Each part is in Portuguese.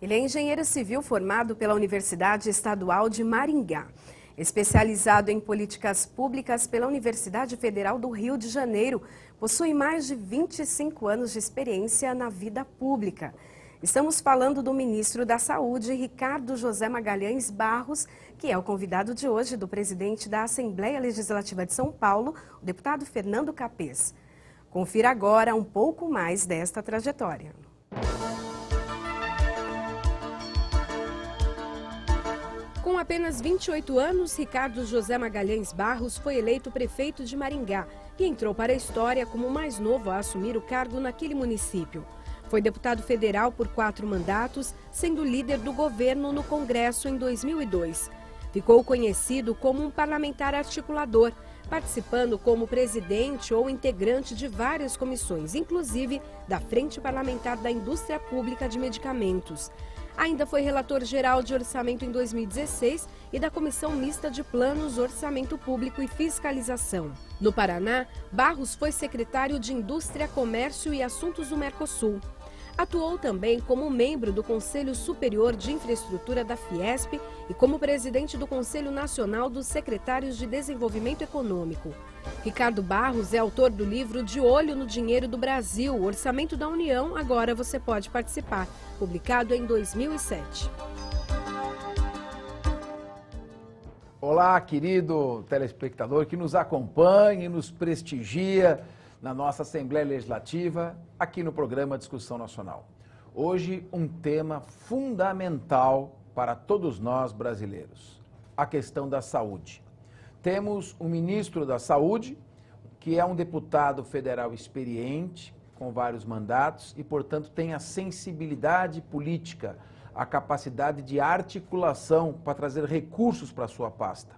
Ele é engenheiro civil formado pela Universidade Estadual de Maringá, especializado em políticas públicas pela Universidade Federal do Rio de Janeiro. Possui mais de 25 anos de experiência na vida pública. Estamos falando do ministro da Saúde, Ricardo José Magalhães Barros, que é o convidado de hoje do presidente da Assembleia Legislativa de São Paulo, o deputado Fernando Capês. Confira agora um pouco mais desta trajetória. Com apenas 28 anos, Ricardo José Magalhães Barros foi eleito prefeito de Maringá e entrou para a história como o mais novo a assumir o cargo naquele município. Foi deputado federal por 4 mandatos, sendo líder do governo no Congresso em 2002. Ficou conhecido como um parlamentar articulador, participando como presidente ou integrante de várias comissões, inclusive da Frente Parlamentar da Indústria Pública de Medicamentos. Ainda foi relator geral de orçamento em 2016 e da Comissão Mista de Planos, Orçamento Público e Fiscalização. No Paraná, Barros foi secretário de Indústria, Comércio e Assuntos do Mercosul. Atuou também como membro do Conselho Superior de Infraestrutura da Fiesp e como presidente do Conselho Nacional dos Secretários de Desenvolvimento Econômico. Ricardo Barros é autor do livro De Olho no Dinheiro do Brasil, o Orçamento da União, agora você pode participar, publicado em 2007. Olá, querido telespectador que nos acompanha e nos prestigia na nossa Assembleia Legislativa, aqui no programa Discussão Nacional. Hoje, um tema fundamental para todos nós brasileiros, a questão da saúde. Temos o ministro da Saúde, que é um deputado federal experiente, com vários mandatos e, portanto, tem a sensibilidade política, a capacidade de articulação para trazer recursos para a sua pasta.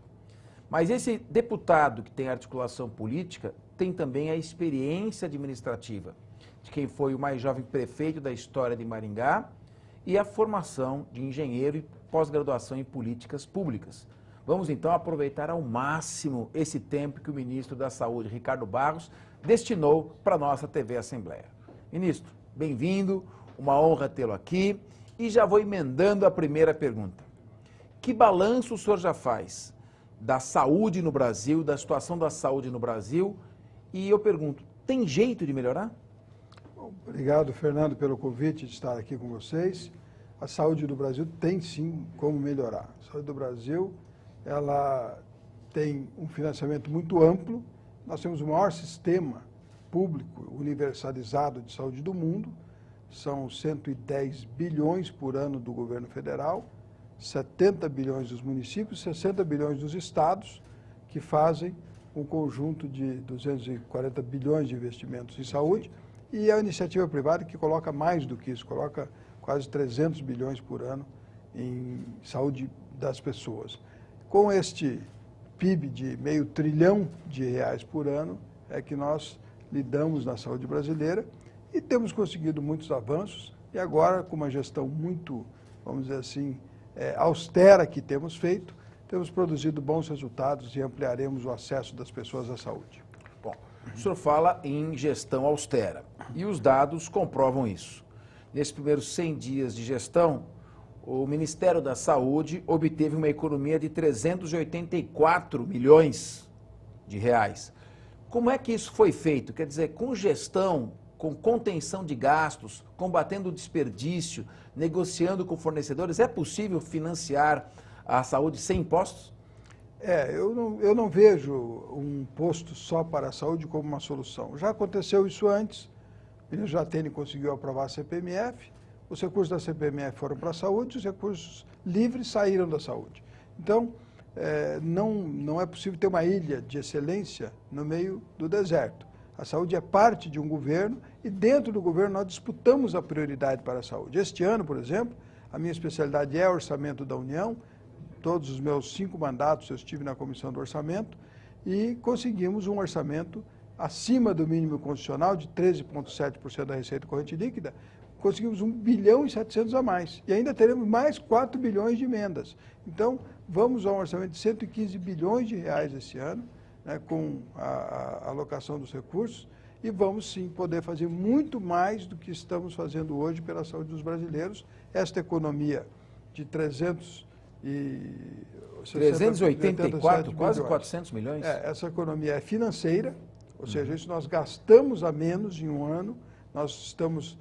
Mas esse deputado que tem articulação política tem também a experiência administrativa de quem foi o mais jovem prefeito da história de Maringá e a formação de engenheiro e pós-graduação em políticas públicas. Vamos então aproveitar ao máximo esse tempo que o ministro da Saúde, Ricardo Barros, destinou para a nossa TV Assembleia. Ministro, bem-vindo, uma honra tê-lo aqui e já vou emendando a primeira pergunta. Que balanço o senhor já faz da saúde no Brasil, da situação da saúde no Brasil? E eu pergunto, tem jeito de melhorar? Obrigado, Fernando, pelo convite de estar aqui com vocês. A saúde do Brasil tem sim como melhorar. A saúde do Brasil, ela tem um financiamento muito amplo. Nós temos o maior sistema público universalizado de saúde do mundo. São 110 bilhões por ano do governo federal, 70 bilhões dos municípios, 60 bilhões dos estados, que fazem um conjunto de 240 bilhões de investimentos em saúde, e a iniciativa privada que coloca mais do que isso, coloca quase 300 bilhões por ano em saúde das pessoas. Com este PIB de meio trilhão de reais por ano, é que nós lidamos na saúde brasileira e temos conseguido muitos avanços, e agora com uma gestão muito, vamos dizer assim, austera que temos feito, temos produzido bons resultados e ampliaremos o acesso das pessoas à saúde. Bom, o senhor fala em gestão austera e os dados comprovam isso. Nesses primeiros 100 dias de gestão, o Ministério da Saúde obteve uma economia de 384 milhões de reais. Como é que isso foi feito? Quer dizer, com gestão, com contenção de gastos, combatendo o desperdício, negociando com fornecedores, é possível financiar a saúde sem impostos? Eu não vejo um imposto só para a saúde como uma solução. Já aconteceu isso antes, o Jatene conseguiu aprovar a CPMF, os recursos da CPMF foram para a saúde, os recursos livres saíram da saúde. Então, não é possível ter uma ilha de excelência no meio do deserto. A saúde é parte de um governo e dentro do governo nós disputamos a prioridade para a saúde. Este ano, por exemplo, a minha especialidade é orçamento da União. Todos os meus 5 mandatos eu estive na Comissão do Orçamento e conseguimos um orçamento acima do mínimo constitucional de 13,7% da receita corrente líquida. Conseguimos 1 bilhão e 700 a mais e ainda teremos mais 4 bilhões de emendas. Então, vamos a um orçamento de 115 bilhões de reais esse ano, né, com a alocação dos recursos, e vamos sim poder fazer muito mais do que estamos fazendo hoje pela saúde dos brasileiros. Esta economia de 384, quase 400 milhões. Essa economia é financeira, ou seja, isso nós gastamos a menos em um ano, nós estamos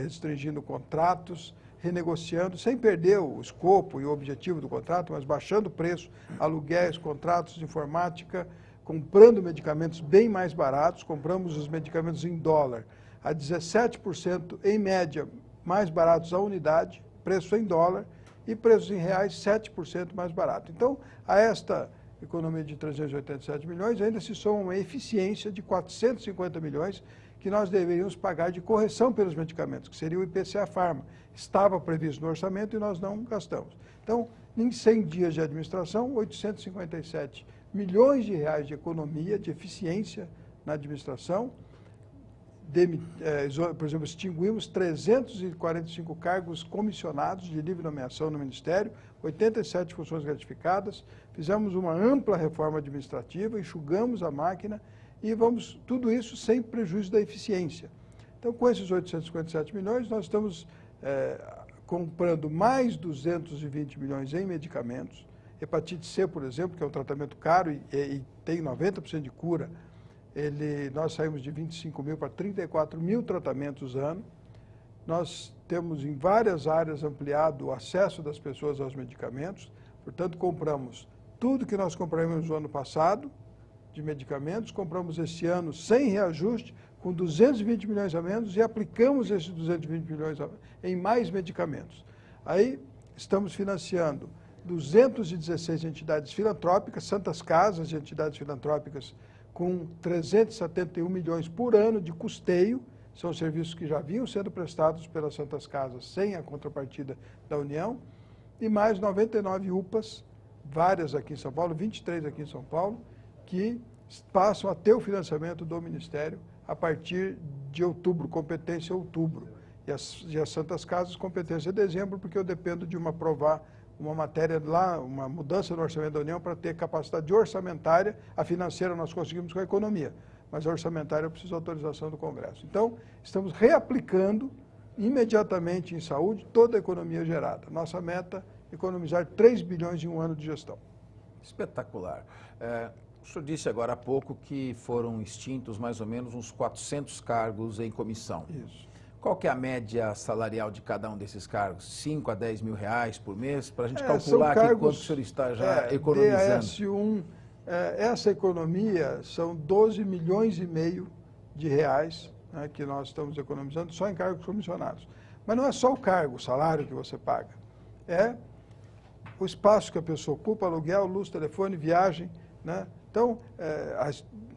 restringindo contratos, renegociando, sem perder o escopo e o objetivo do contrato, mas baixando o preço, aluguéis, contratos de informática, comprando medicamentos bem mais baratos, compramos os medicamentos em dólar a 17% em média mais baratos a unidade, preço em dólar, e preços em reais 7% mais barato. Então, a esta economia de 387 milhões ainda se soma uma eficiência de 450 milhões que nós deveríamos pagar de correção pelos medicamentos, que seria o IPCA Pharma. Estava previsto no orçamento e nós não gastamos. Então, em 100 dias de administração, 857 milhões de reais de economia, de eficiência na administração. Por exemplo, extinguimos 345 cargos comissionados de livre nomeação no Ministério, 87 funções gratificadas, fizemos uma ampla reforma administrativa, enxugamos a máquina e tudo isso sem prejuízo da eficiência. Então, com esses 857 milhões, nós estamos comprando mais 220 milhões em medicamentos. Hepatite C, por exemplo, que é um tratamento caro e tem 90% de cura, nós saímos de 25 mil para 34 mil tratamentos ano. Nós temos em várias áreas ampliado o acesso das pessoas aos medicamentos, portanto, compramos tudo que nós compramos no ano passado de medicamentos, compramos esse ano sem reajuste, com 220 milhões a menos e aplicamos esses 220 milhões em mais medicamentos. Aí estamos financiando 216 entidades filantrópicas, santas casas de entidades filantrópicas, com 371 milhões por ano de custeio, são serviços que já vinham sendo prestados pelas santas casas sem a contrapartida da União, e mais 99 UPAs, várias aqui em São Paulo, 23 aqui em São Paulo, que passam a ter o financiamento do Ministério a partir de outubro, competência outubro. E as santas casas, competência dezembro, porque eu dependo de aprovar uma matéria lá, uma mudança no orçamento da União para ter capacidade orçamentária. A financeira nós conseguimos com a economia, mas a orçamentária eu preciso de autorização do Congresso. Então, estamos reaplicando imediatamente em saúde toda a economia gerada. Nossa meta é economizar 3 bilhões em um ano de gestão. Espetacular. O senhor disse agora há pouco que foram extintos mais ou menos uns 400 cargos em comissão. Isso. Qual que é a média salarial de cada um desses cargos? 5 a 10 mil reais por mês? Para a gente calcular aqui quanto o senhor está já economizando. DAS1, essa economia são 12 milhões e meio de reais, né, que nós estamos economizando só em cargos comissionados. Mas não é só o cargo, o salário que você paga. É o espaço que a pessoa ocupa, aluguel, luz, telefone, viagem, né? Então,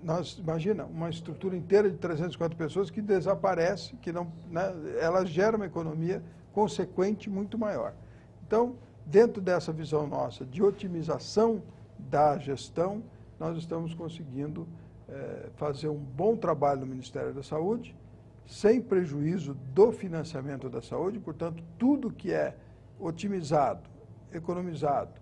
nós imagina uma estrutura inteira de 350 pessoas que desaparece, que não, né, ela gera uma economia consequente muito maior. Então, dentro dessa visão nossa de otimização da gestão, nós estamos conseguindo fazer um bom trabalho no Ministério da Saúde, sem prejuízo do financiamento da saúde, portanto, tudo que é otimizado, economizado,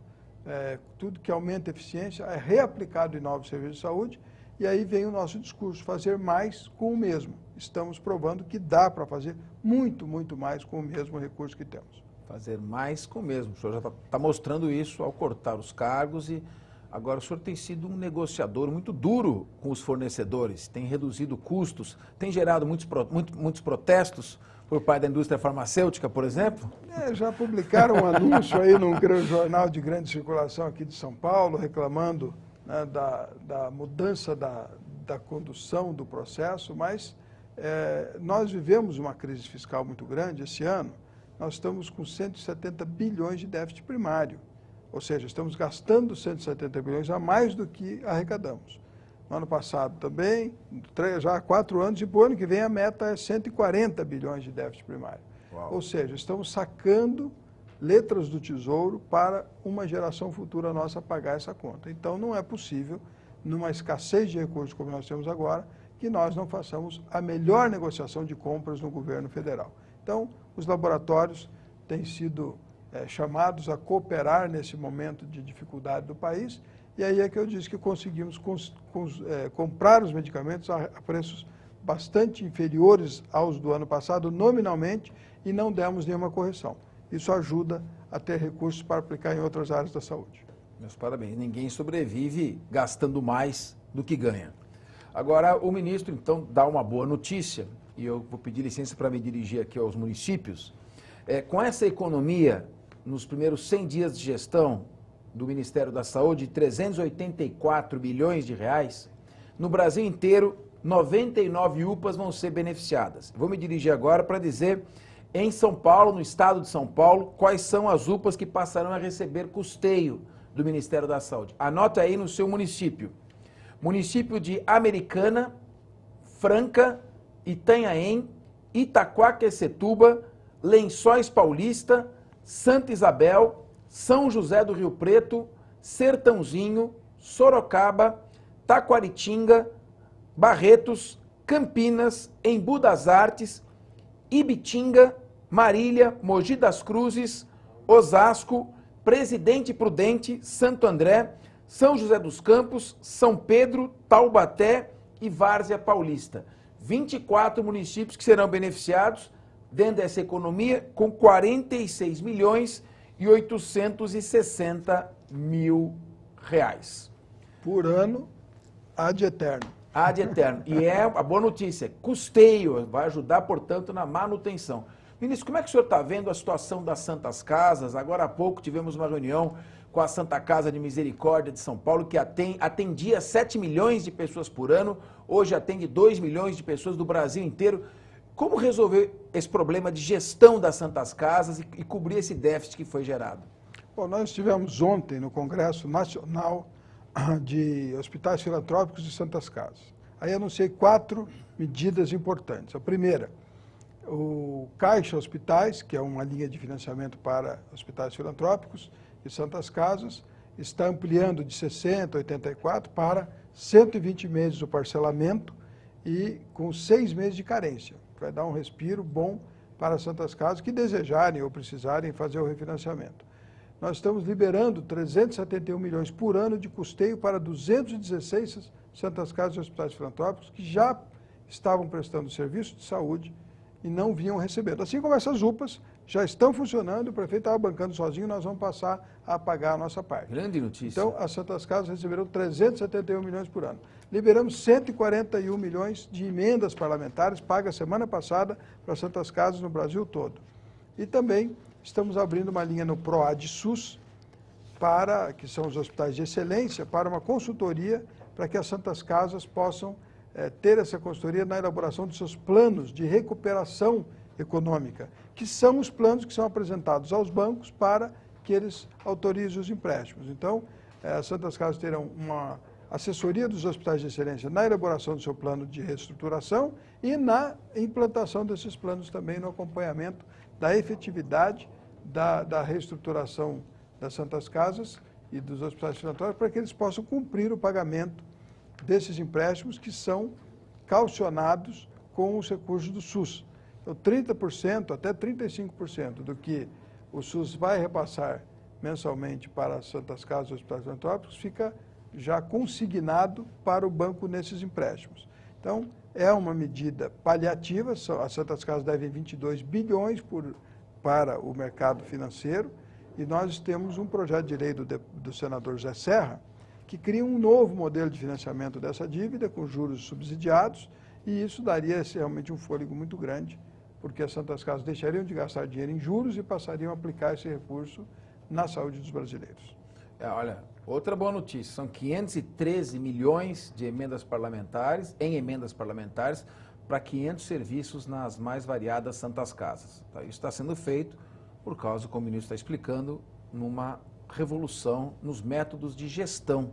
tudo que aumenta a eficiência é reaplicado em novos serviços de saúde, e aí vem o nosso discurso, fazer mais com o mesmo. Estamos provando que dá para fazer muito, muito mais com o mesmo recurso que temos. Fazer mais com o mesmo. O senhor já está mostrando isso ao cortar os cargos e agora o senhor tem sido um negociador muito duro com os fornecedores, tem reduzido custos, tem gerado muitos protestos por parte da indústria farmacêutica, por exemplo? Já publicaram um anúncio aí num jornal de grande circulação aqui de São Paulo, reclamando, né, da mudança da condução do processo, mas nós vivemos uma crise fiscal muito grande esse ano. Nós estamos com 170 bilhões de déficit primário, ou seja, estamos gastando 170 bilhões a mais do que arrecadamos. No ano passado também, já há 4 anos, e para o ano que vem a meta é 140 bilhões de déficit primário. Uau. Ou seja, estamos sacando letras do Tesouro para uma geração futura nossa pagar essa conta. Então, não é possível, numa escassez de recursos como nós temos agora, que nós não façamos a melhor negociação de compras no governo federal. Então, os laboratórios têm sido chamados a cooperar nesse momento de dificuldade do país, E aí é que eu disse que conseguimos comprar os medicamentos a preços bastante inferiores aos do ano passado, nominalmente, e não demos nenhuma correção. Isso ajuda a ter recursos para aplicar em outras áreas da saúde. Meus parabéns. Ninguém sobrevive gastando mais do que ganha. Agora, o ministro, então, dá uma boa notícia, e eu vou pedir licença para me dirigir aqui aos municípios. Com essa economia, nos primeiros 100 dias de gestão do Ministério da Saúde, 384 bilhões de reais, no Brasil inteiro, 99 UPAs vão ser beneficiadas. Vou me dirigir agora para dizer, em São Paulo, no estado de São Paulo, quais são as UPAs que passarão a receber custeio do Ministério da Saúde. Anota aí no seu município. Município de Americana, Franca, Itanhaém, Itaquaquecetuba, Lençóis Paulista, Santa Isabel, São José do Rio Preto, Sertãozinho, Sorocaba, Taquaritinga, Barretos, Campinas, Embu das Artes, Ibitinga, Marília, Mogi das Cruzes, Osasco, Presidente Prudente, Santo André, São José dos Campos, São Pedro, Taubaté e Várzea Paulista. 24 municípios que serão beneficiados dentro dessa economia com 46 milhões e 860 mil reais. Por ano, ad eterno. Ad eterno. E é a boa notícia, custeio, vai ajudar, portanto, na manutenção. Ministro, como é que o senhor está vendo a situação das Santas Casas? Agora há pouco tivemos uma reunião com a Santa Casa de Misericórdia de São Paulo, que atendia 7 milhões de pessoas por ano, hoje atende 2 milhões de pessoas do Brasil inteiro. Como resolver esse problema de gestão das Santas Casas e cobrir esse déficit que foi gerado? Bom, nós estivemos ontem no Congresso Nacional de Hospitais Filantrópicos de Santas Casas. Aí anunciei 4 medidas importantes. A primeira, o Caixa Hospitais, que é uma linha de financiamento para hospitais filantrópicos e Santas Casas, está ampliando de 60 a 84 para 120 meses o parcelamento e com 6 meses de carência. Vai dar um respiro bom para as Santas Casas que desejarem ou precisarem fazer o refinanciamento. Nós estamos liberando 371 milhões por ano de custeio para 216 Santas Casas e hospitais filantrópicos que já estavam prestando serviço de saúde e não vinham recebendo. Assim como essas UPAs já estão funcionando, o prefeito estava bancando sozinho, nós vamos passar a pagar a nossa parte. Grande notícia. Então, as Santas Casas receberão 371 milhões por ano. Liberamos 141 milhões de emendas parlamentares, pagas semana passada para as Santas Casas no Brasil todo. E também estamos abrindo uma linha no PROAD SUS, que são os hospitais de excelência, para uma consultoria para que as Santas Casas possam ter essa consultoria na elaboração dos seus planos de recuperação econômica, que são os planos que são apresentados aos bancos para que eles autorizem os empréstimos. Então, as Santas Casas terão uma assessoria dos hospitais de excelência na elaboração do seu plano de reestruturação e na implantação desses planos também no acompanhamento da efetividade da reestruturação das Santas Casas e dos hospitais filantrópicos para que eles possam cumprir o pagamento desses empréstimos que são calcionados com os recursos do SUS. Então, 30% até 35% do que o SUS vai repassar mensalmente para as Santas Casas e hospitais filantrópicos fica já consignado para o banco nesses empréstimos. Então, é uma medida paliativa, as Santas Casas devem 22 bilhões para o mercado financeiro e nós temos um projeto de lei do senador Zé Serra que cria um novo modelo de financiamento dessa dívida com juros subsidiados e isso daria realmente um fôlego muito grande, porque as Santas Casas deixariam de gastar dinheiro em juros e passariam a aplicar esse recurso na saúde dos brasileiros. Olha, outra boa notícia, são 513 milhões de emendas parlamentares, para 500 serviços nas mais variadas Santas Casas. Isso está sendo feito por causa, como o ministro está explicando, numa revolução nos métodos de gestão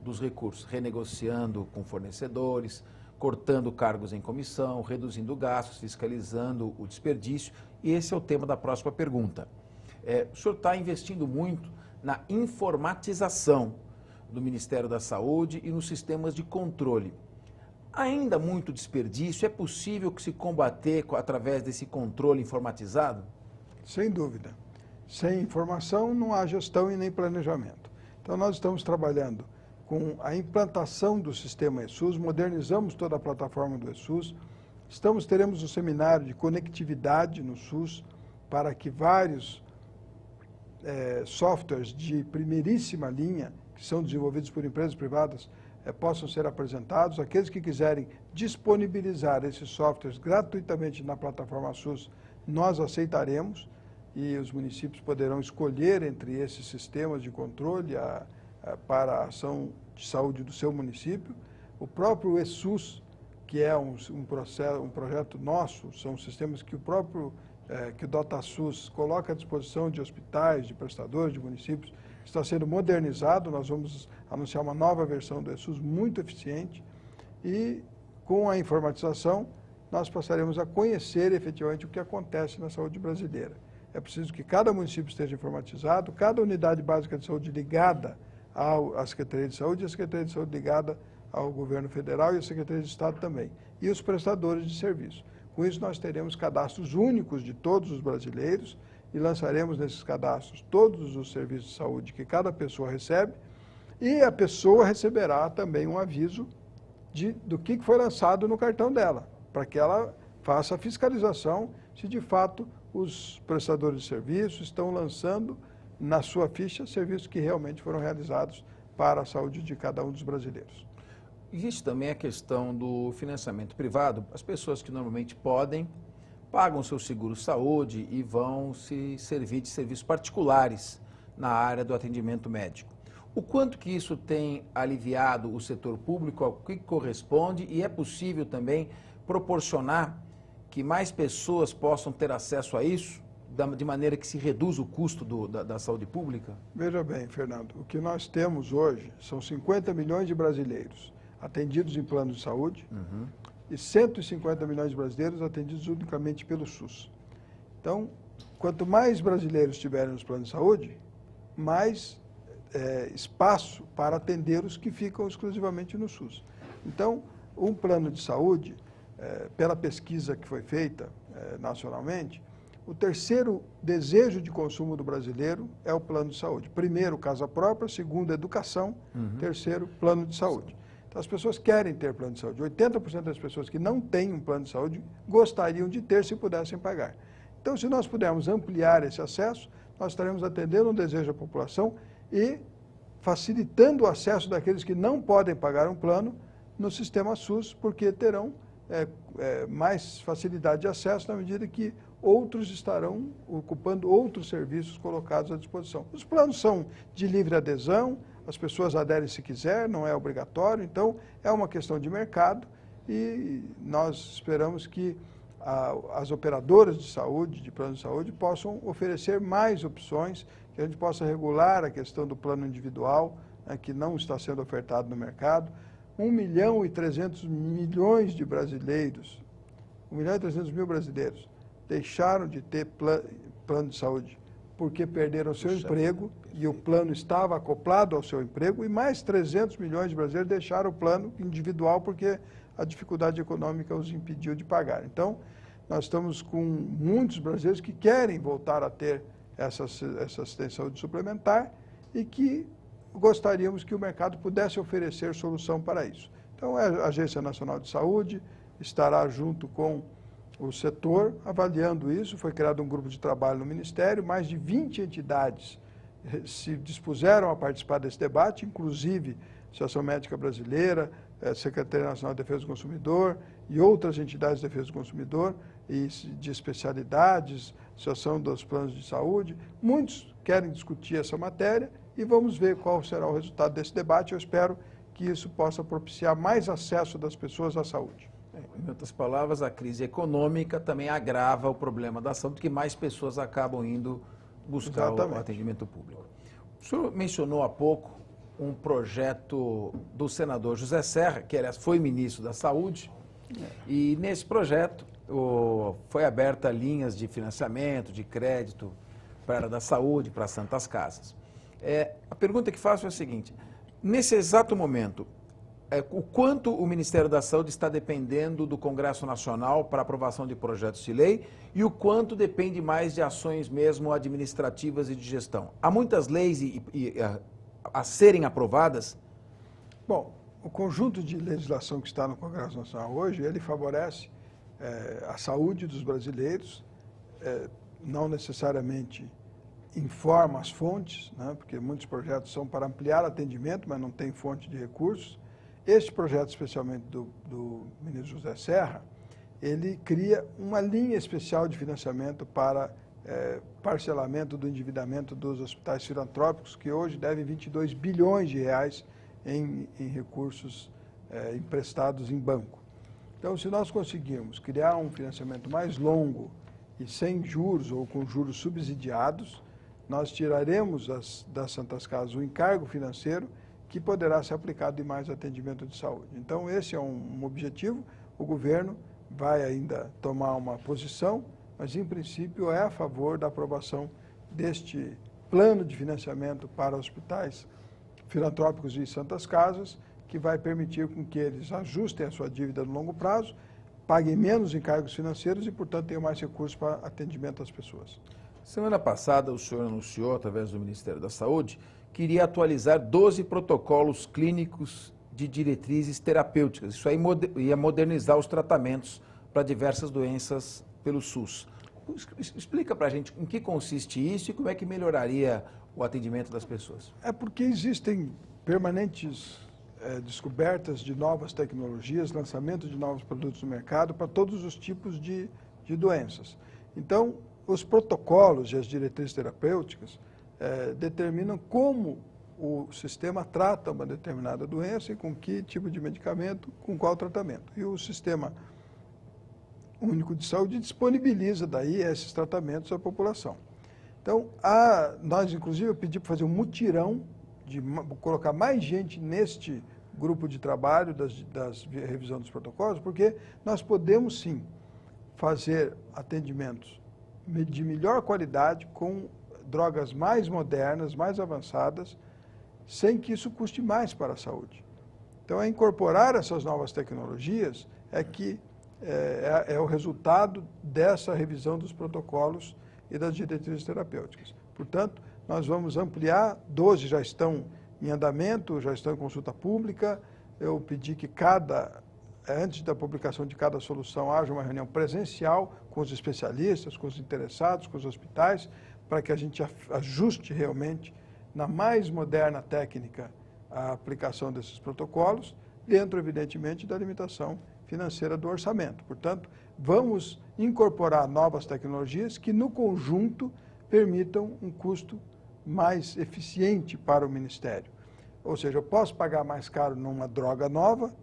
dos recursos, renegociando com fornecedores, cortando cargos em comissão, reduzindo gastos, fiscalizando o desperdício. E esse é o tema da próxima pergunta. O senhor está investindo muito na informatização do Ministério da Saúde e nos sistemas de controle. Ainda muito desperdício? É possível que se combater através desse controle informatizado? Sem dúvida. Sem informação não há gestão e nem planejamento. Então nós estamos trabalhando com a implantação do sistema eSUS, modernizamos toda a plataforma do eSUS, teremos um seminário de conectividade no SUS para que vários softwares de primeiríssima linha, que são desenvolvidos por empresas privadas, possam ser apresentados. Aqueles que quiserem disponibilizar esses softwares gratuitamente na plataforma SUS, nós aceitaremos e os municípios poderão escolher entre esses sistemas de controle para a ação de saúde do seu município. O próprio eSUS, que é um projeto nosso, são sistemas que que o DotaSUS coloca à disposição de hospitais, de prestadores, de municípios, está sendo modernizado. Nós vamos anunciar uma nova versão do eSUS muito eficiente e, com a informatização, nós passaremos a conhecer efetivamente o que acontece na saúde brasileira. É preciso que cada município esteja informatizado, cada unidade básica de saúde ligada à Secretaria de Saúde, e a Secretaria de Saúde ligada ao governo federal e a Secretaria de Estado também, e os prestadores de serviço. Com isso, nós teremos cadastros únicos de todos os brasileiros e lançaremos nesses cadastros todos os serviços de saúde que cada pessoa recebe, e a pessoa receberá também um aviso do que foi lançado no cartão dela, para que ela faça a fiscalização se de fato os prestadores de serviço estão lançando na sua ficha serviços que realmente foram realizados para a saúde de cada um dos brasileiros. Existe também a questão do financiamento privado. As pessoas que normalmente podem, pagam seu seguro-saúde e vão se servir de serviços particulares na área do atendimento médico. O quanto que isso tem aliviado o setor público, ao que corresponde, e é possível também proporcionar que mais pessoas possam ter acesso a isso, de maneira que se reduza o custo da saúde pública? Veja bem, Fernando, o que nós temos hoje são 50 milhões de brasileiros atendidos em plano de saúde e 150 milhões de brasileiros atendidos unicamente pelo SUS. Então, quanto mais brasileiros tiverem nos planos de saúde, mais espaço para atender os que ficam exclusivamente no SUS. Então, um plano de saúde, pela pesquisa que foi feita nacionalmente, o terceiro desejo de consumo do brasileiro é o plano de saúde. Primeiro, casa própria; segundo, educação; terceiro, plano de saúde. Então, as pessoas querem ter plano de saúde. 80% das pessoas que não têm um plano de saúde gostariam de ter se pudessem pagar. Então, se nós pudermos ampliar esse acesso, nós estaremos atendendo um desejo da população e facilitando o acesso daqueles que não podem pagar um plano no sistema SUS, porque terão mais facilidade de acesso na medida que outros estarão ocupando outros serviços colocados à disposição. Os planos são de livre adesão, as pessoas aderem se quiser, não é obrigatório, então é uma questão de mercado e nós esperamos que as operadoras de saúde, de plano de saúde, possam oferecer mais opções, que a gente possa regular a questão do plano individual, que não está sendo ofertado no mercado. 1.300.000.000 de brasileiros, 1.300.000 brasileiros deixaram de ter plano de saúde porque perderam seu emprego e o plano estava acoplado ao seu emprego, e mais 300 milhões de brasileiros deixaram o plano individual porque a dificuldade econômica os impediu de pagar. Então, nós estamos com muitos brasileiros que querem voltar a ter essa assistência de saúde suplementar e que gostaríamos que o mercado pudesse oferecer solução para isso. Então, a Agência Nacional de Saúde estará junto com o setor avaliando isso. Foi criado um grupo de trabalho no Ministério, mais de 20 entidades se dispuseram a participar desse debate, inclusive a Associação Médica Brasileira, a Secretaria Nacional de Defesa do Consumidor e outras entidades de defesa do consumidor e de especialidades, Associação dos Planos de Saúde. Muitos querem discutir essa matéria e vamos ver qual será o resultado desse debate. Eu espero que isso possa propiciar mais acesso das pessoas à saúde. Em outras palavras, a crise econômica também agrava o problema da saúde, porque mais pessoas acabam indo buscar o atendimento público. O senhor mencionou há pouco um projeto do senador José Serra, que aliás foi ministro da Saúde, e nesse projeto foi aberta linhas de financiamento, de crédito para a área da saúde, para as santas casas. A pergunta que faço é a seguinte: nesse exato momento, o quanto o Ministério da Saúde está dependendo do Congresso Nacional para aprovação de projetos de lei e o quanto depende mais de ações mesmo administrativas e de gestão? Há muitas leis a serem aprovadas Bom, o conjunto de legislação que está no Congresso Nacional hoje, ele favorece a saúde dos brasileiros, não necessariamente informa as fontes, né, porque muitos projetos são para ampliar atendimento, mas não tem fonte de recursos. Este projeto, especialmente do ministro José Serra, ele cria uma linha especial de financiamento para parcelamento do endividamento dos hospitais filantrópicos, que hoje devem 22 bilhões de reais em recursos emprestados em banco. Então, se nós conseguirmos criar um financiamento mais longo e sem juros ou com juros subsidiados, nós tiraremos das Santas Casas o encargo financeiro que poderá ser aplicado em mais atendimento de saúde. Então, esse é um objetivo. O governo vai ainda tomar uma posição, mas, em princípio, é a favor da aprovação deste plano de financiamento para hospitais filantrópicos e Santas Casas, que vai permitir com que eles ajustem a sua dívida no longo prazo, paguem menos encargos financeiros e, portanto, tenham mais recursos para atendimento às pessoas. Semana passada, o senhor anunciou, através do Ministério da Saúde, que iria atualizar 12 protocolos clínicos de diretrizes terapêuticas. Isso aí ia modernizar os tratamentos para diversas doenças pelo SUS. Explica para a gente em que consiste isso e como é que melhoraria o atendimento das pessoas. É porque existem permanentes descobertas de novas tecnologias, lançamento de novos produtos no mercado para todos os tipos de doenças. Então, os protocolos e as diretrizes terapêuticas determinam como o sistema trata uma determinada doença e com que tipo de medicamento, com qual tratamento. E o Sistema Único de Saúde disponibiliza daí esses tratamentos à população. Então, nós, inclusive, eu pedi para fazer um mutirão, de colocar mais gente neste grupo de trabalho das revisão dos protocolos, porque nós podemos, sim, fazer atendimentos de melhor qualidade, com drogas mais modernas, mais avançadas, sem que isso custe mais para a saúde. Então, incorporar essas novas tecnologias é o resultado dessa revisão dos protocolos e das diretrizes terapêuticas. Portanto, nós vamos ampliar, 12 já estão em andamento, já estão em consulta pública. Eu pedi que antes da publicação de cada solução, haja uma reunião presencial com os especialistas, com os interessados, com os hospitais, para que a gente ajuste realmente, na mais moderna técnica, a aplicação desses protocolos, dentro, evidentemente, da limitação financeira do orçamento. Portanto, vamos incorporar novas tecnologias que, no conjunto, permitam um custo mais eficiente para o Ministério. Ou seja, eu posso pagar mais caro numa droga nova,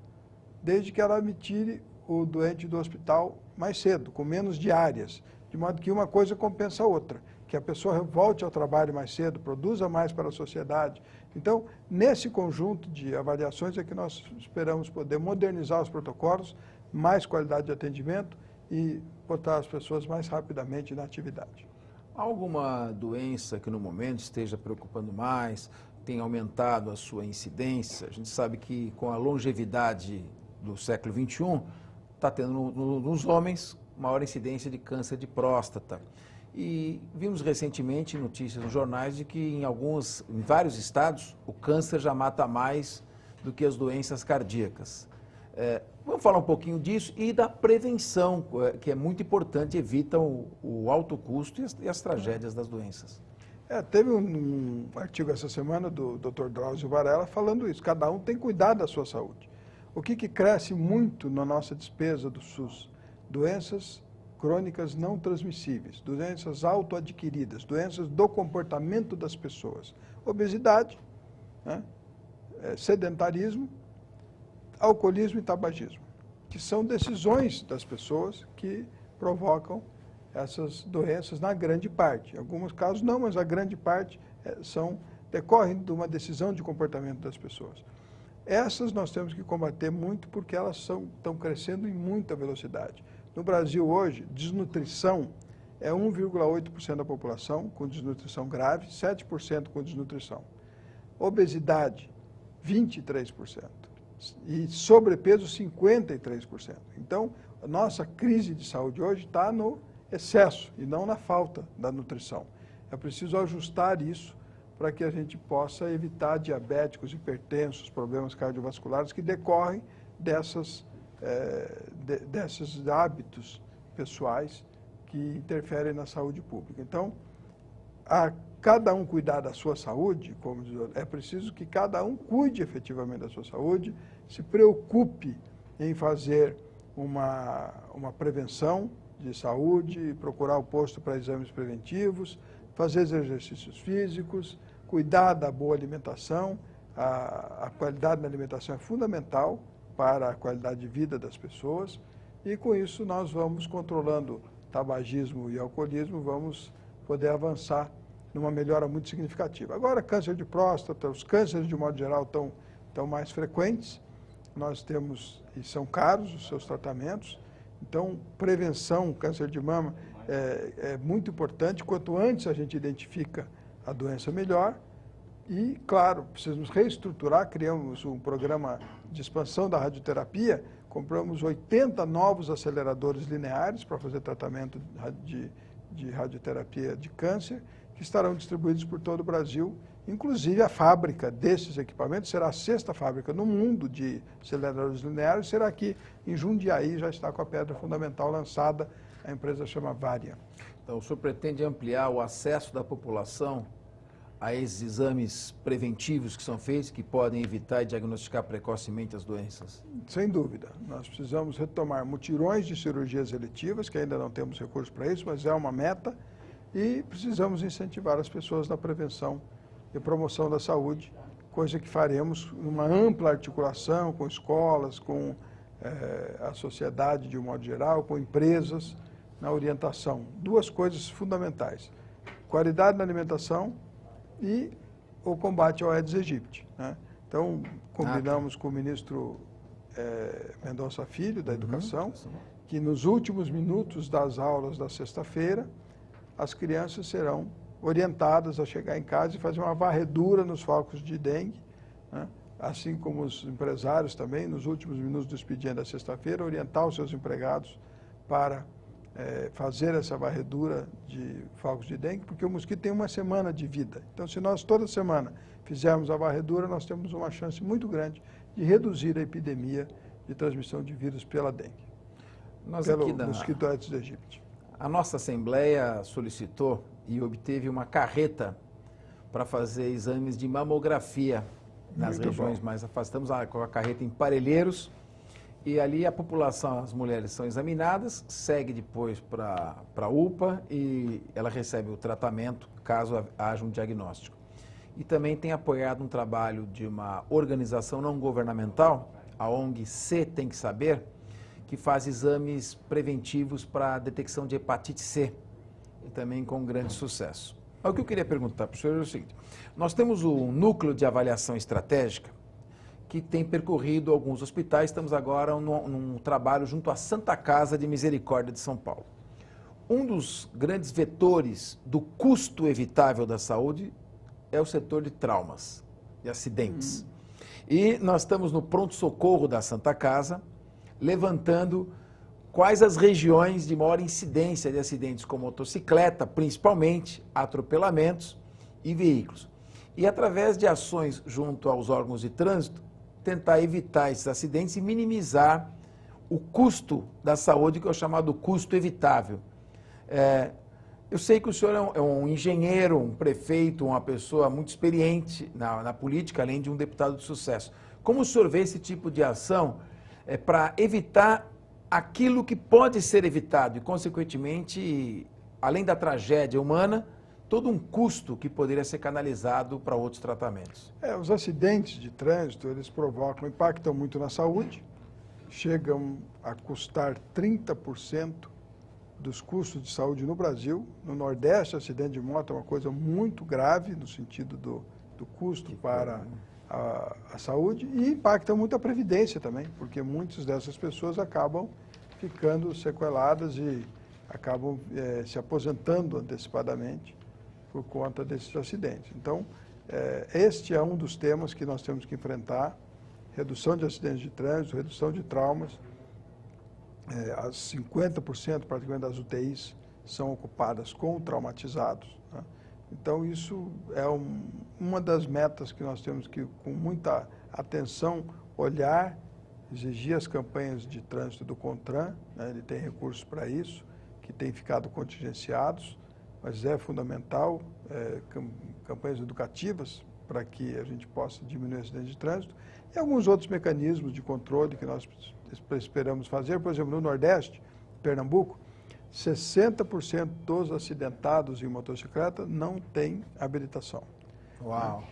desde que ela me tire o doente do hospital mais cedo, com menos diárias, de modo que uma coisa compensa a outra, que a pessoa volte ao trabalho mais cedo, produza mais para a sociedade. Então, nesse conjunto de avaliações é que nós esperamos poder modernizar os protocolos, mais qualidade de atendimento e botar as pessoas mais rapidamente na atividade. Há alguma doença que no momento esteja preocupando mais, tem aumentado a sua incidência? A gente sabe que com a longevidade do século XXI, está tendo nos homens maior incidência de câncer de próstata. E vimos recentemente notícias nos jornais de que em vários estados o câncer já mata mais do que as doenças cardíacas. Vamos falar um pouquinho disso e da prevenção, que é muito importante, evita o alto custo e as tragédias das doenças. Teve um artigo essa semana do Dr. Drauzio Varela falando isso. Cada um tem que cuidar da sua saúde. O que cresce muito na nossa despesa do SUS? Doenças crônicas não transmissíveis, doenças autoadquiridas, doenças do comportamento das pessoas. Obesidade, né? Sedentarismo, alcoolismo e tabagismo, que são decisões das pessoas que provocam essas doenças na grande parte. Em alguns casos não, mas a grande parte decorrem de uma decisão de comportamento das pessoas. Essas nós temos que combater muito porque elas estão crescendo em muita velocidade. No Brasil hoje, desnutrição é 1,8% da população com desnutrição grave, 7% com desnutrição. Obesidade, 23%. E sobrepeso, 53%. Então, a nossa crise de saúde hoje está no excesso e não na falta da nutrição. É preciso ajustar isso para que a gente possa evitar diabéticos, hipertensos, problemas cardiovasculares que decorrem desses hábitos pessoais que interferem na saúde pública. Então, a cada um cuidar da sua saúde, como diz, é preciso que cada um cuide efetivamente da sua saúde, se preocupe em fazer uma prevenção de saúde, procurar o posto para exames preventivos, fazer exercícios físicos, cuidar da boa alimentação. A qualidade da alimentação é fundamental para a qualidade de vida das pessoas e com isso nós vamos controlando tabagismo e alcoolismo, vamos poder avançar numa melhora muito significativa. Agora, câncer de próstata, os cânceres de modo geral estão mais frequentes, nós temos, e são caros os seus tratamentos, então prevenção, câncer de mama é muito importante, quanto antes a gente identifica a doença melhor e, claro, precisamos reestruturar, criamos um programa de expansão da radioterapia, compramos 80 novos aceleradores lineares para fazer tratamento de radioterapia de câncer, que estarão distribuídos por todo o Brasil. Inclusive, a fábrica desses equipamentos será a 6ª fábrica no mundo de aceleradores lineares, será aqui em Jundiaí, já está com a pedra fundamental lançada, a empresa chama Varia. Então, o senhor pretende ampliar o acesso da população a esses exames preventivos que são feitos, que podem evitar e diagnosticar precocemente as doenças? Sem dúvida. Nós precisamos retomar mutirões de cirurgias eletivas, que ainda não temos recursos para isso, mas é uma meta, e precisamos incentivar as pessoas na prevenção e promoção da saúde, coisa que faremos numa ampla articulação com escolas, com a sociedade de um modo geral, com empresas, na orientação. 2 coisas fundamentais: qualidade na alimentação e o combate ao Aedes aegypti, né? Então, combinamos com o ministro Mendonça Filho, da Educação, que nos últimos minutos das aulas da sexta-feira, as crianças serão orientadas a chegar em casa e fazer uma varredura nos focos de dengue, né? Assim como os empresários também, nos últimos minutos do expediente da sexta-feira, orientar os seus empregados para fazer essa varredura de focos de dengue, porque o mosquito tem 1 semana de vida. Então, se nós toda semana fizermos a varredura, nós temos uma chance muito grande de reduzir a epidemia de transmissão de vírus pela dengue, pelo mosquito Aedes aegypti. A nossa Assembleia solicitou e obteve uma carreta para fazer exames de mamografia nas regiões mais afastadas. Estamos com a carreta em Parelheiros e ali a população, as mulheres são examinadas, segue depois para a UPA e ela recebe o tratamento caso haja um diagnóstico. E também tem apoiado um trabalho de uma organização não governamental, a ONG C Tem Que Saber, que faz exames preventivos para a detecção de hepatite C, e também com grande sucesso. Mas o que eu queria perguntar para o senhor é o seguinte: nós temos um núcleo de avaliação estratégica que tem percorrido alguns hospitais, estamos agora num trabalho junto à Santa Casa de Misericórdia de São Paulo. Um dos grandes vetores do custo evitável da saúde é o setor de traumas, de acidentes. E nós estamos no pronto-socorro da Santa Casa, levantando quais as regiões de maior incidência de acidentes com motocicleta, principalmente, atropelamentos e veículos. E através de ações junto aos órgãos de trânsito, tentar evitar esses acidentes e minimizar o custo da saúde, que é o chamado custo evitável. Eu sei que o senhor é um engenheiro, um prefeito, uma pessoa muito experiente na política, além de um deputado de sucesso. Como o senhor vê esse tipo de ação para evitar aquilo que pode ser evitado e, consequentemente, além da tragédia humana, todo um custo que poderia ser canalizado para outros tratamentos? Os acidentes de trânsito, eles impactam muito na saúde, chegam a custar 30% dos custos de saúde no Brasil. No Nordeste, acidente de moto é uma coisa muito grave no sentido do custo para a saúde, e impacta muito a previdência também, porque muitas dessas pessoas acabam ficando sequeladas e acabam se aposentando antecipadamente por conta desses acidentes. Então, este é um dos temas que nós temos que enfrentar: redução de acidentes de trânsito, redução de traumas. As 50% praticamente das UTIs são ocupadas com traumatizados, né? Então, isso é uma das metas que nós temos que, com muita atenção, olhar, exigir as campanhas de trânsito do CONTRAN, né? Ele tem recursos para isso, que têm ficado contingenciados, mas é fundamental, campanhas educativas para que a gente possa diminuir acidentes de trânsito e alguns outros mecanismos de controle que nós esperamos fazer. Por exemplo, no Nordeste, Pernambuco, 60% dos acidentados em motocicleta não têm habilitação. Uau!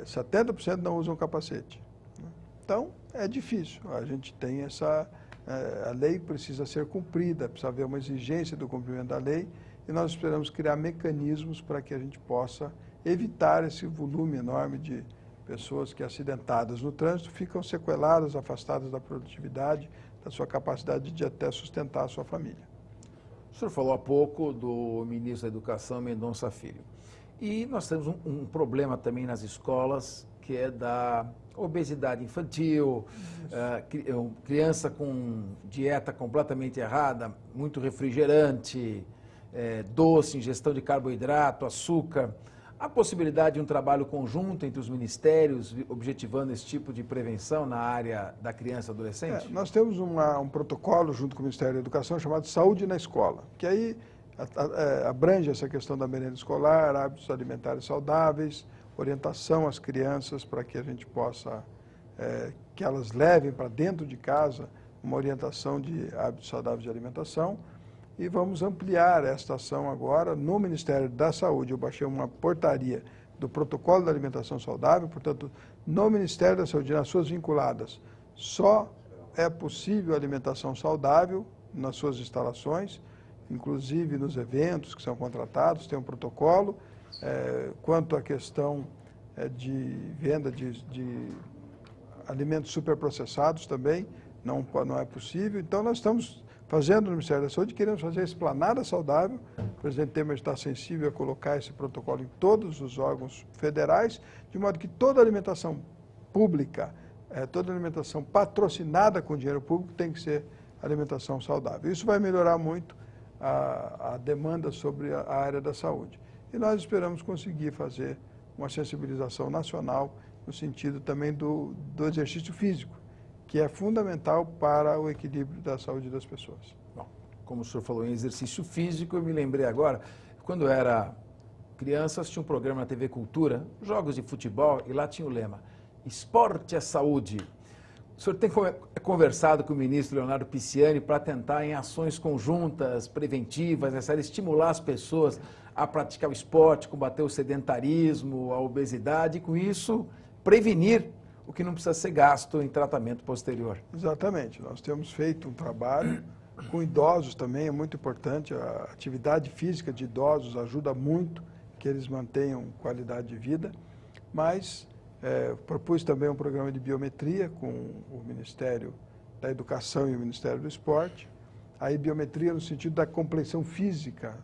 70% não usam capacete. Então, é difícil. A gente tem a lei precisa ser cumprida, precisa haver uma exigência do cumprimento da lei e nós esperamos criar mecanismos para que a gente possa evitar esse volume enorme de pessoas que, acidentadas no trânsito, ficam sequeladas, afastadas da produtividade, da sua capacidade de até sustentar a sua família. O senhor falou há pouco do ministro da Educação, Mendonça Filho. E nós temos um problema também nas escolas, que é da obesidade infantil, criança com dieta completamente errada, muito refrigerante, doce, ingestão de carboidrato, açúcar. Há possibilidade de um trabalho conjunto entre os ministérios, objetivando esse tipo de prevenção na área da criança e adolescente? Nós temos um protocolo junto com o Ministério da Educação chamado Saúde na Escola, que aí abrange essa questão da merenda escolar, hábitos alimentares saudáveis, orientação às crianças para que a gente possa, que elas levem para dentro de casa uma orientação de hábitos saudáveis de alimentação. E vamos ampliar esta ação agora no Ministério da Saúde. Eu baixei uma portaria do Protocolo da Alimentação Saudável, portanto, no Ministério da Saúde, nas suas vinculadas, só é possível alimentação saudável nas suas instalações, inclusive nos eventos que são contratados, tem um protocolo. Quanto à questão de venda de alimentos superprocessados também, não é possível. Então, nós estamos fazendo no Ministério da Saúde, queremos fazer a esplanada saudável. O presidente Temer está sensível a colocar esse protocolo em todos os órgãos federais, de modo que toda alimentação pública, toda alimentação patrocinada com dinheiro público tem que ser alimentação saudável. Isso vai melhorar muito a demanda sobre a área da saúde. E nós esperamos conseguir fazer uma sensibilização nacional no sentido também do exercício físico, que é fundamental para o equilíbrio da saúde das pessoas. Bom, como o senhor falou em exercício físico, eu me lembrei agora, quando eu era criança, tinha um programa na TV Cultura, jogos de futebol, e lá tinha o lema, esporte é saúde. O senhor tem conversado com o ministro Leonardo Pisciani para tentar, em ações conjuntas, preventivas, estimular as pessoas a praticar o esporte, combater o sedentarismo, a obesidade, e com isso prevenir o que não precisa ser gasto em tratamento posterior. Exatamente. Nós temos feito um trabalho com idosos também, é muito importante. A atividade física de idosos ajuda muito que eles mantenham qualidade de vida, mas propus também um programa de biometria com o Ministério da Educação e o Ministério do Esporte. Aí biometria no sentido da compleição física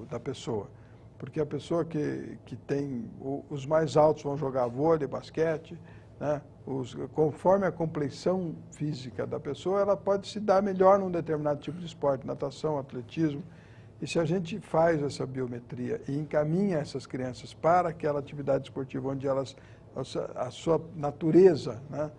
da pessoa, porque a pessoa que tem, os mais altos vão jogar vôlei, basquete, né? Conforme a compleição física da pessoa, ela pode se dar melhor num determinado tipo de esporte, natação, atletismo. E se a gente faz essa biometria e encaminha essas crianças para aquela atividade esportiva onde a sua natureza, né,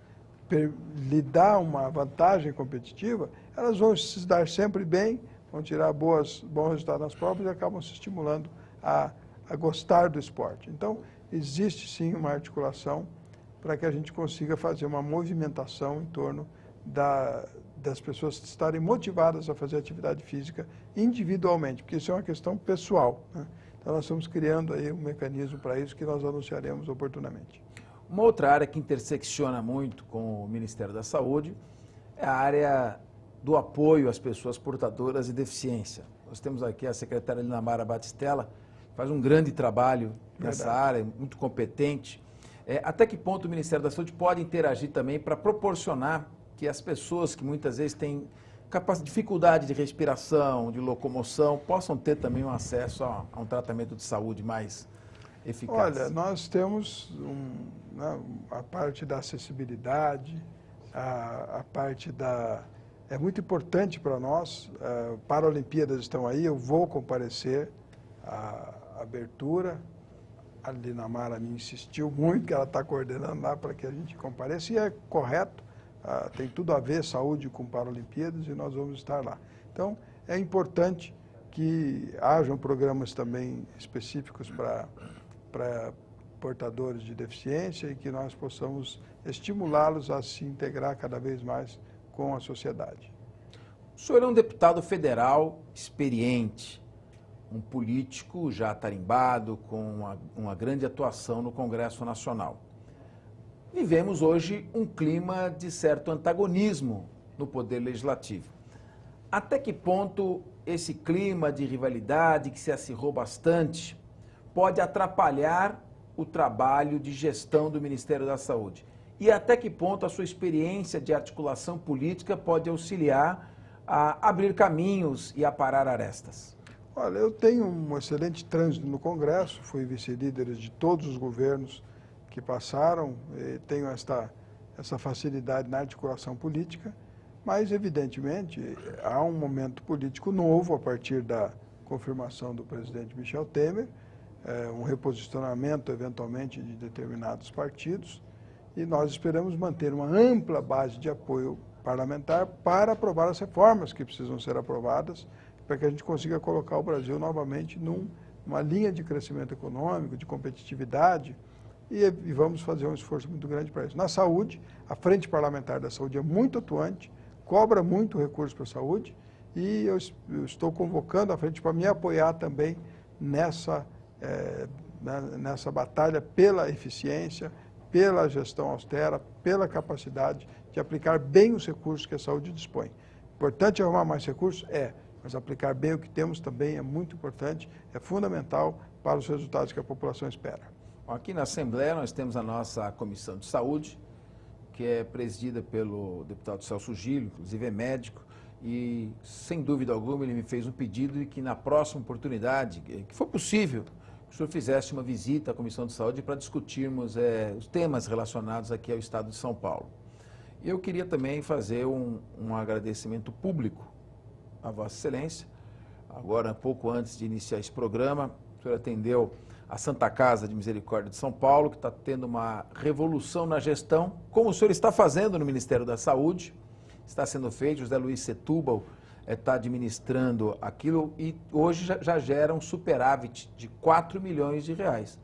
lhe dá uma vantagem competitiva, elas vão se dar sempre bem, vão tirar bons resultados nas provas e acabam se estimulando a gostar do esporte. Então, existe sim uma articulação para que a gente consiga fazer uma movimentação em torno das pessoas estarem motivadas a fazer atividade física individualmente, porque isso é uma questão pessoal, né? Então, nós estamos criando aí um mecanismo para isso que nós anunciaremos oportunamente. Uma outra área que intersecciona muito com o Ministério da Saúde é a área do apoio às pessoas portadoras de deficiência. Nós temos aqui a secretária Linamara Batistella, que faz um grande trabalho nessa área, muito competente. Até que ponto o Ministério da Saúde pode interagir também para proporcionar que as pessoas que muitas vezes têm dificuldade de respiração, de locomoção, possam ter também um acesso a um tratamento de saúde mais eficaz? Olha, nós temos a parte da acessibilidade, a parte é muito importante para nós, Paralimpíadas estão aí, eu vou comparecer a abertura. A Linamara me insistiu muito que ela está coordenando lá para que a gente compareça, e é correto, tem tudo a ver saúde com Paralimpíadas, e nós vamos estar lá. Então, é importante que hajam programas também específicos para portadores de deficiência e que nós possamos estimulá-los a se integrar cada vez mais com a sociedade. O senhor é um deputado federal experiente, um político já tarimbado, com uma grande atuação no Congresso Nacional. Vivemos hoje um clima de certo antagonismo no Poder Legislativo. Até que ponto esse clima de rivalidade, que se acirrou bastante, pode atrapalhar o trabalho de gestão do Ministério da Saúde? E até que ponto a sua experiência de articulação política pode auxiliar a abrir caminhos e a parar arestas? Olha, eu tenho um excelente trânsito no Congresso, fui vice-líder de todos os governos que passaram, tenho essa facilidade na articulação política, mas, evidentemente, há um momento político novo a partir da confirmação do presidente Michel Temer, um reposicionamento, eventualmente, de determinados partidos, e nós esperamos manter uma ampla base de apoio parlamentar para aprovar as reformas que precisam ser aprovadas, para que a gente consiga colocar o Brasil novamente numa linha de crescimento econômico, de competitividade, e vamos fazer um esforço muito grande para isso. Na saúde, a Frente Parlamentar da Saúde é muito atuante, cobra muito recurso para a saúde, e eu estou convocando a frente para me apoiar também nessa batalha pela eficiência, pela gestão austera, pela capacidade de aplicar bem os recursos que a saúde dispõe. Importante arrumar mais recursos? Mas aplicar bem o que temos também é muito importante, é fundamental para os resultados que a população espera. Aqui na Assembleia nós temos a nossa Comissão de Saúde, que é presidida pelo deputado Celso Gilo, inclusive é médico, e sem dúvida alguma ele me fez um pedido de que na próxima oportunidade, que for possível, o senhor fizesse uma visita à Comissão de Saúde para discutirmos os temas relacionados aqui ao Estado de São Paulo. Eu queria também fazer um agradecimento público a Vossa Excelência. Agora, pouco antes de iniciar esse programa, o senhor atendeu a Santa Casa de Misericórdia de São Paulo, que está tendo uma revolução na gestão, como o senhor está fazendo no Ministério da Saúde. Está sendo feito, José Luiz Setúbal está administrando aquilo e hoje já gera um superávit de 4 milhões de reais.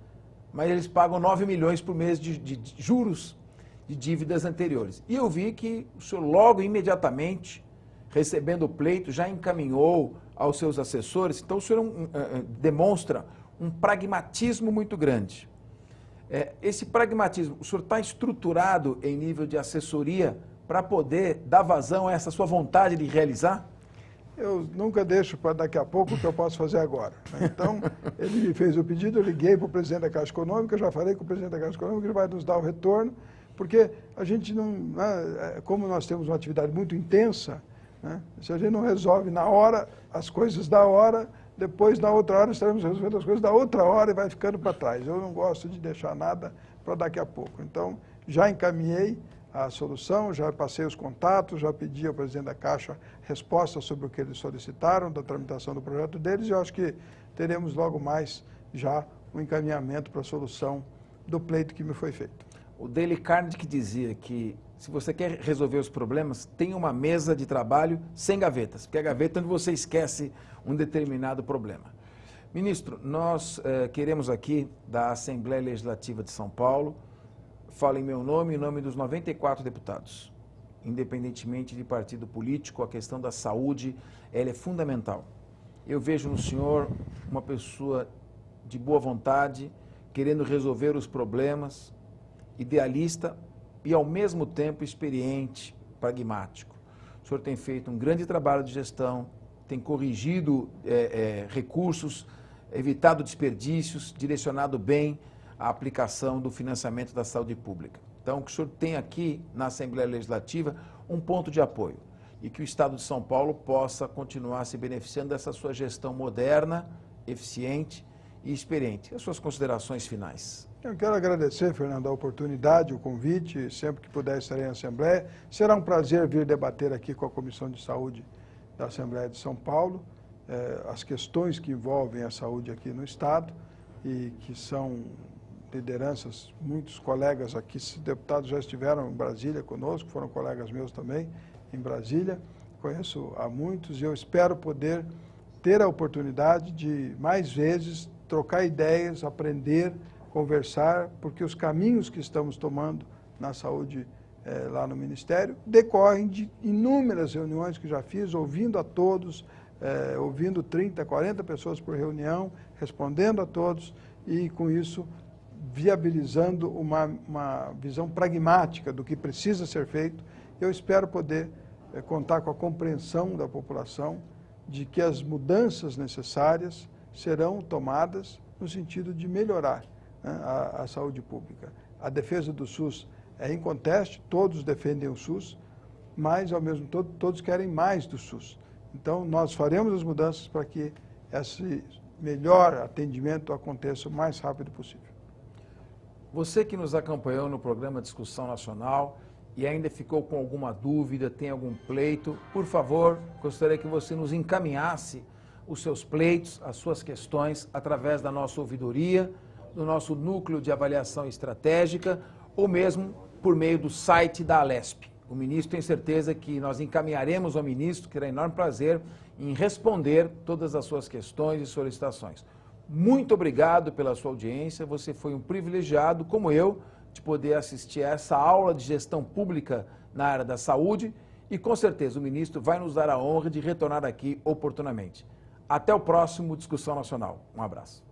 Mas eles pagam 9 milhões por mês de juros de dívidas anteriores. E eu vi que o senhor logo, imediatamente, recebendo o pleito, já encaminhou aos seus assessores. Então o senhor demonstra um pragmatismo muito grande. Esse pragmatismo, o senhor está estruturado em nível de assessoria para poder dar vazão a essa sua vontade de realizar? Eu nunca deixo para daqui a pouco o que eu posso fazer agora. Então, ele me fez o pedido, eu liguei para o presidente da Caixa Econômica, já falei com o presidente da Caixa Econômica, ele vai nos dar o retorno, porque a gente não, como nós temos uma atividade muito intensa, se a gente não resolve na hora as coisas da hora, depois na outra hora estaremos resolvendo as coisas da outra hora e vai ficando para trás. Eu não gosto de deixar nada para daqui a pouco. Então, já encaminhei a solução, já passei os contatos, já pedi ao presidente da Caixa respostas sobre o que eles solicitaram, da tramitação do projeto deles, e eu acho que teremos logo mais já um encaminhamento para a solução do pleito que me foi feito. O Dale Carnegie dizia que se você quer resolver os problemas, tem uma mesa de trabalho sem gavetas, porque a gaveta é onde você esquece um determinado problema. Ministro, nós queremos aqui da Assembleia Legislativa de São Paulo, falo em meu nome e em nome dos 94 deputados. Independentemente de partido político, a questão da saúde, ela é fundamental. Eu vejo no senhor uma pessoa de boa vontade, querendo resolver os problemas, idealista e, ao mesmo tempo, experiente, pragmático. O senhor tem feito um grande trabalho de gestão, tem corrigido recursos, evitado desperdícios, direcionado bem a aplicação do financiamento da saúde pública. Então, que o senhor tem aqui na Assembleia Legislativa um ponto de apoio e que o Estado de São Paulo possa continuar se beneficiando dessa sua gestão moderna, eficiente e experiente. As suas considerações finais. Eu quero agradecer, Fernando, a oportunidade, o convite, sempre que puder estarei na Assembleia. Será um prazer vir debater aqui com a Comissão de Saúde da Assembleia de São Paulo as questões que envolvem a saúde aqui no Estado. e que são lideranças, muitos colegas aqui, deputados já estiveram em Brasília conosco, foram colegas meus também em Brasília, conheço há muitos e eu espero poder ter a oportunidade de, mais vezes, trocar ideias, aprender, conversar, porque os caminhos que estamos tomando na saúde lá no Ministério decorrem de inúmeras reuniões que já fiz, ouvindo a todos, ouvindo 30, 40 pessoas por reunião, respondendo a todos e, com isso, viabilizando uma visão pragmática do que precisa ser feito. Eu espero poder contar com a compreensão da população de que as mudanças necessárias serão tomadas no sentido de melhorar, né, a saúde pública. A defesa do SUS é inconteste, todos defendem o SUS, mas, ao mesmo tempo, todos querem mais do SUS. Então, nós faremos as mudanças para que esse melhor atendimento aconteça o mais rápido possível. Você que nos acompanhou no programa Discussão Nacional e ainda ficou com alguma dúvida, tem algum pleito, por favor, gostaria que você nos encaminhasse os seus pleitos, as suas questões, através da nossa ouvidoria, do nosso núcleo de avaliação estratégica, ou mesmo por meio do site da Alesp. O ministro tem certeza que nós encaminharemos ao ministro, que terá enorme prazer em responder todas as suas questões e solicitações. Muito obrigado pela sua audiência, você foi um privilegiado, como eu, de poder assistir a essa aula de gestão pública na área da saúde e com certeza o ministro vai nos dar a honra de retornar aqui oportunamente. Até o próximo Discussão Nacional. Um abraço.